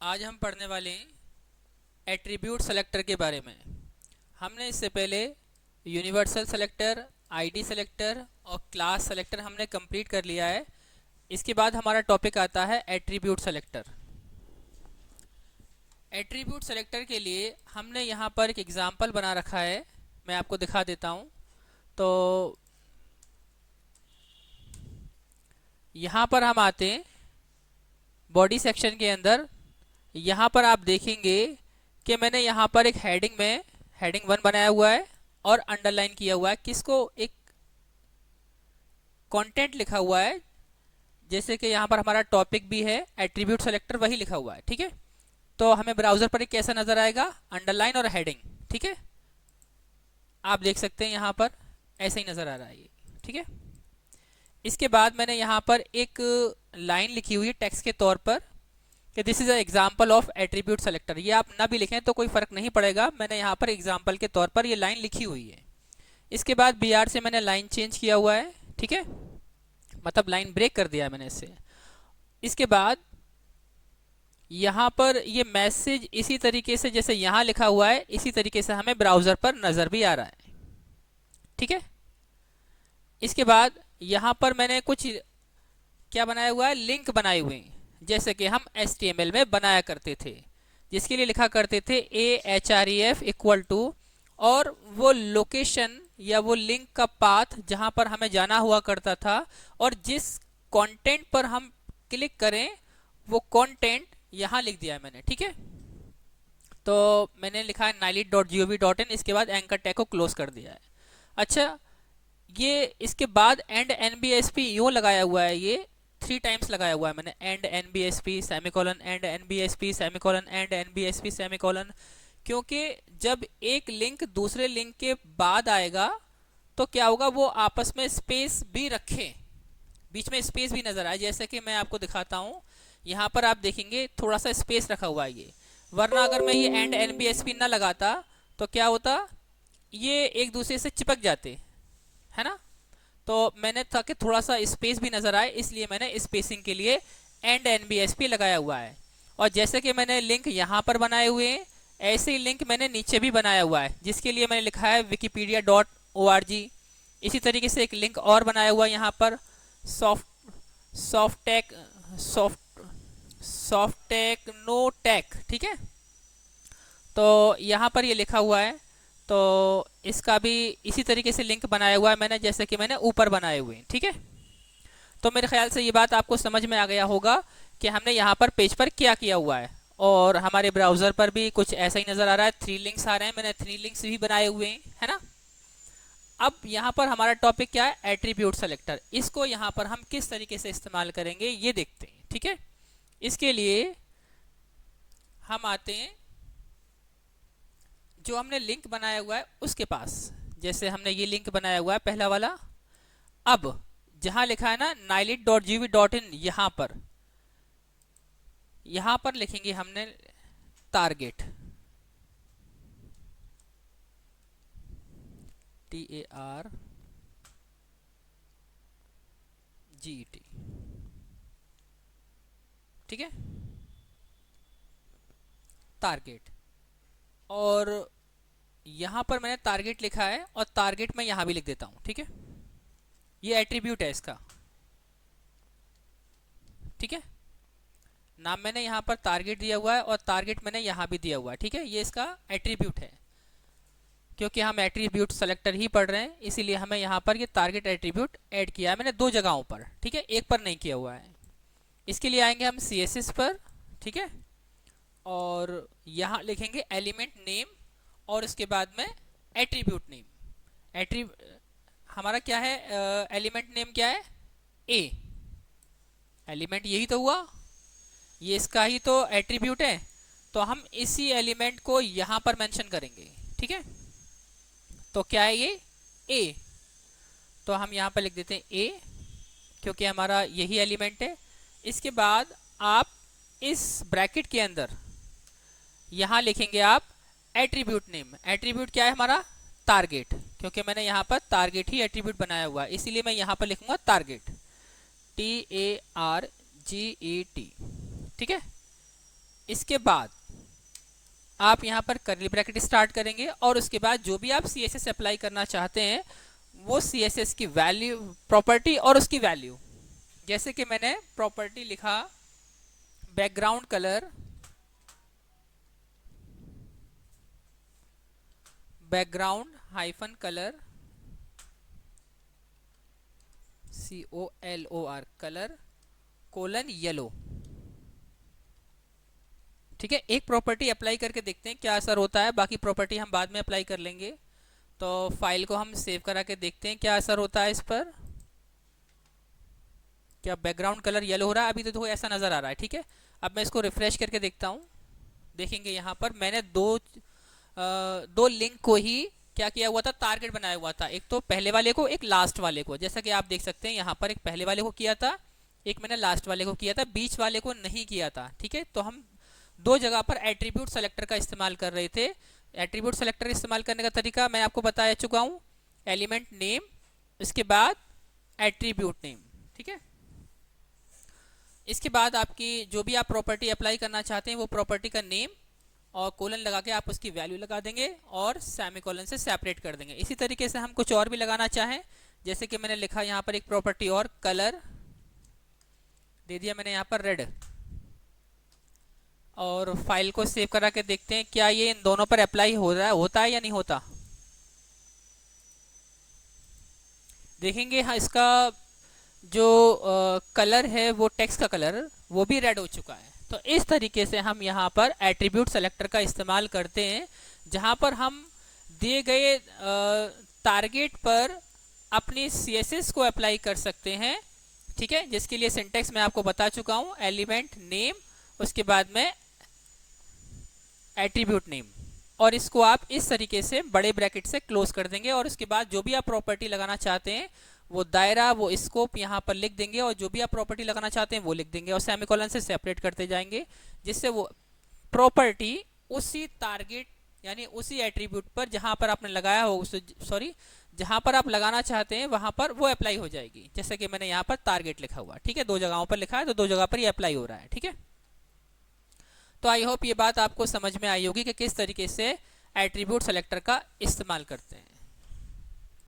आज हम पढ़ने वाले हैं एट्रीब्यूट सेलेक्टर के बारे में। हमने इससे पहले यूनिवर्सल सेलेक्टर, आईडी सेलेक्टर और क्लास सेलेक्टर हमने कंप्लीट कर लिया है। इसके बाद हमारा टॉपिक आता है एट्रीब्यूट सेलेक्टर। एट्रीब्यूट सेलेक्टर के लिए हमने यहाँ पर एक एग्जाम्पल बना रखा है, मैं आपको दिखा देता हूँ। तो यहाँ पर हम आते हैं बॉडी सेक्शन के अंदर। यहाँ पर आप देखेंगे कि मैंने यहाँ पर एक हेडिंग में हेडिंग 1 बनाया हुआ है और अंडरलाइन किया हुआ है, किसको एक कंटेंट लिखा हुआ है। जैसे कि यहाँ पर हमारा टॉपिक भी है, एट्रीब्यूट सेलेक्टर वही लिखा हुआ है। ठीक है, तो हमें ब्राउजर पर एक कैसा नजर आएगा, अंडरलाइन और हेडिंग। ठीक है, आप देख सकते हैं यहाँ पर ऐसे ही नजर आ रहा है ये। ठीक है, इसके बाद मैंने यहाँ पर एक लाइन लिखी हुई है टेक्स्ट के तौर पर कि this is a example of attribute selector. ये आप ना भी लिखें तो कोई फर्क नहीं पड़ेगा, मैंने यहाँ पर एग्जाम्पल के तौर पर ये लाइन लिखी हुई है। इसके बाद BR से मैंने लाइन चेंज किया हुआ है। ठीक है, मतलब लाइन ब्रेक कर दिया है मैंने इससे। इसके बाद यहाँ पर ये मैसेज इसी तरीके से जैसे यहाँ लिखा हुआ है, इसी तरीके से हमें ब्राउजर पर नजर भी आ रहा है। ठीक है, इसके बाद यहाँ पर मैंने कुछ क्या बनाया हुआ है, लिंक बनाए हुए हैं, जैसे कि हम HTML में बनाया करते थे, जिसके लिए लिखा करते थे AHREF इक्वल टू और वो लोकेशन या वो लिंक का पाथ जहां पर हमें जाना हुआ करता था, और जिस कंटेंट पर हम क्लिक करें वो कंटेंट यहां लिख दिया है मैंने। ठीक है, तो मैंने लिखा है nileit.gov.in, इसके बाद एंकर टैग को क्लोज कर दिया है। अच्छा, ये इसके बाद एंड NBSP यूं लगाया हुआ है, ये 3 टाइम्स लगाया हुआ है मैंने, and NBSP semicolon, and NBSP semicolon, and NBSP semicolon, क्योंकि जब एक लिंक दूसरे लिंक के बाद आएगा तो क्या होगा, वो आपस में स्पेस भी रखें, बीच में स्पेस भी नजर आए। जैसे कि मैं आपको दिखाता हूँ, यहाँ पर आप देखेंगे थोड़ा सा स्पेस रखा हुआ है ये, वरना अगर मैं ये एंड NBSP ना लगाता तो क्या होता, ये एक दूसरे से चिपक जाते, है ना। तो मैंने ताकि थोड़ा सा स्पेस भी नजर आए, इसलिए मैंने स्पेसिंग के लिए एंड NBSP लगाया हुआ है। और जैसे कि मैंने लिंक यहाँ पर बनाए हुए हैं, ऐसे ही लिंक मैंने नीचे भी बनाया हुआ है, जिसके लिए मैंने लिखा है wikipedia.org। इसी तरीके से एक लिंक और बनाया हुआ है यहाँ पर, सॉफ्टेक्नोटेक। ठीक है, तो यहाँ पर ये लिखा हुआ है, तो इसका भी इसी तरीके से लिंक बनाया हुआ है मैंने, जैसे कि मैंने ऊपर बनाए हुए हैं। ठीक है, तो मेरे ख्याल से ये बात आपको समझ में आ गया होगा कि हमने यहाँ पर पेज पर क्या किया हुआ है। और हमारे ब्राउजर पर भी कुछ ऐसा ही नजर आ रहा है, 3 लिंक्स आ रहे हैं, मैंने 3 लिंक्स भी बनाए हुए हैं, है ना। अब यहाँ पर हमारा टॉपिक क्या है, एट्रीब्यूट सेलेक्टर। इसको यहाँ पर हम किस तरीके से इस्तेमाल करेंगे ये देखते हैं। ठीक है, इसके लिए हम आते हैं जो हमने लिंक बनाया हुआ है उसके पास। जैसे हमने ये लिंक बनाया हुआ है पहला वाला, अब जहां लिखा है ना nileit.gov.in, यहां पर लिखेंगे हमने टारगेट, TARGET। ठीक है, टारगेट, और यहां पर मैंने टारगेट लिखा है और टारगेट मैं यहां भी लिख देता हूं। ठीक है, ये एट्रीब्यूट है इसका। ठीक है, नाम मैंने यहाँ पर टारगेट दिया हुआ है और टारगेट मैंने यहाँ भी दिया हुआ है। ठीक है, ये इसका एट्रीब्यूट है, क्योंकि हम एट्रीब्यूट सेलेक्टर ही पढ़ रहे हैं, इसीलिए हमें यहाँ पर ये टारगेट एट्रीब्यूट ऐड किया है मैंने 2 जगहों पर। ठीक है, एक पर नहीं किया हुआ है। इसके लिए आएंगे हम CSS पर। ठीक है, और यहाँ लिखेंगे एलिमेंट नेम, और इसके बाद में एट्रीब्यूट नेम। हमारा क्या है, एलिमेंट नेम क्या है, A। एलिमेंट यही तो हुआ, ये इसका ही तो एट्रीब्यूट है, तो हम इसी एलिमेंट को यहां पर मेंशन करेंगे। ठीक है, तो क्या है ये, A, तो हम यहां पर लिख देते हैं A, क्योंकि हमारा यही एलिमेंट है। इसके बाद आप इस ब्रैकेट के अंदर यहां लिखेंगे आप एट्रीब्यूट नेम। एट्रीब्यूट क्या है हमारा, टारगेट, क्योंकि मैंने यहां पर टारगेट ही एट्रीब्यूट बनाया हुआ है, इसीलिए मैं यहां पर लिखूंगा टारगेट, TARGET। ठीक है, इसके बाद आप यहाँ पर कर्ली ब्रैकेट स्टार्ट करेंगे और उसके बाद जो भी आप CSS अप्लाई करना चाहते हैं वो CSS की वैल्यू, प्रॉपर्टी और उसकी वैल्यू, जैसे कि मैंने प्रॉपर्टी लिखा background colour, background hyphen colour COLOR colour colon yellow. ठीक है, एक प्रॉपर्टी अप्लाई करके देखते हैं क्या असर होता है, बाकी प्रॉपर्टी हम बाद में अप्लाई कर लेंगे। तो फाइल को हम सेव करा के देखते हैं क्या असर होता है इस पर। क्या बैकग्राउंड कलर येलो हो रहा है? अभी तो देखो ऐसा नज़र आ रहा है। ठीक है, अब मैं इसको रिफ्रेश करके देखता हूँ। देखेंगे यहाँ पर मैंने दो लिंक को ही क्या किया हुआ था, टारगेट बनाया हुआ था, एक तो पहले वाले को, एक लास्ट वाले को। जैसा कि आप देख सकते हैं यहाँ पर एक पहले वाले को किया था, एक मैंने लास्ट वाले को किया था, बीच वाले को नहीं किया था। ठीक है, तो हम दो जगह पर एट्रीब्यूट सेलेक्टर का इस्तेमाल कर रहे थे। एट्रीब्यूट सेलेक्टर इस्तेमाल करने का तरीका मैं आपको बता चुका हूँ, एलिमेंट नेम, इसके बाद एट्रीब्यूट नेम। ठीक है, इसके बाद आपकी जो भी आप प्रॉपर्टी अप्लाई करना चाहते हैं वो प्रॉपर्टी का नेम और कोलन लगा के आप उसकी वैल्यू लगा देंगे और सेमीकोलन से सेपरेट कर देंगे। इसी तरीके से हम कुछ और भी लगाना चाहें, जैसे कि मैंने लिखा यहाँ पर एक प्रॉपर्टी और कलर दे दिया मैंने यहाँ पर रेड, और फाइल को सेव करा के देखते हैं क्या ये इन दोनों पर अप्लाई हो रहा है, होता है या नहीं होता। देखेंगे हाँ, इसका जो कलर है वो टेक्स्ट का कलर वो भी रेड हो चुका है। तो इस तरीके से हम यहाँ पर एट्रीब्यूट सेलेक्टर का इस्तेमाल करते हैं, जहाँ पर हम दिए गए टारगेट पर अपनी CSS को अप्लाई कर सकते हैं। ठीक है, जिसके लिए सिंटेक्स मैं आपको बता चुका हूँ, एलिमेंट नेम, उसके बाद में एट्रीब्यूट नेम, और इसको आप इस तरीके से बड़े ब्रैकेट से क्लोज कर देंगे। और उसके बाद जो भी आप प्रॉपर्टी लगाना चाहते हैं वो दायरा, वो स्कोप यहाँ पर लिख देंगे, और जो भी आप प्रॉपर्टी लगाना चाहते हैं वो लिख देंगे और सेमीकोलन से सेपरेट करते जाएंगे, जिससे वो प्रॉपर्टी उसी टारगेट यानी उसी एट्रीब्यूट पर जहाँ पर आपने लगाया हो, जहाँ पर आप लगाना चाहते हैं वहाँ पर वो अप्लाई हो जाएगी। जैसे कि मैंने यहाँ पर टारगेट लिखा हुआ। ठीक है, दो जगहों पर लिखा है तो दो जगह पर ये अप्लाई हो रहा है। ठीक है, तो आई होप ये बात आपको समझ में आई होगी कि किस तरीके से एट्रीब्यूट सेलेक्टर का इस्तेमाल करते हैं।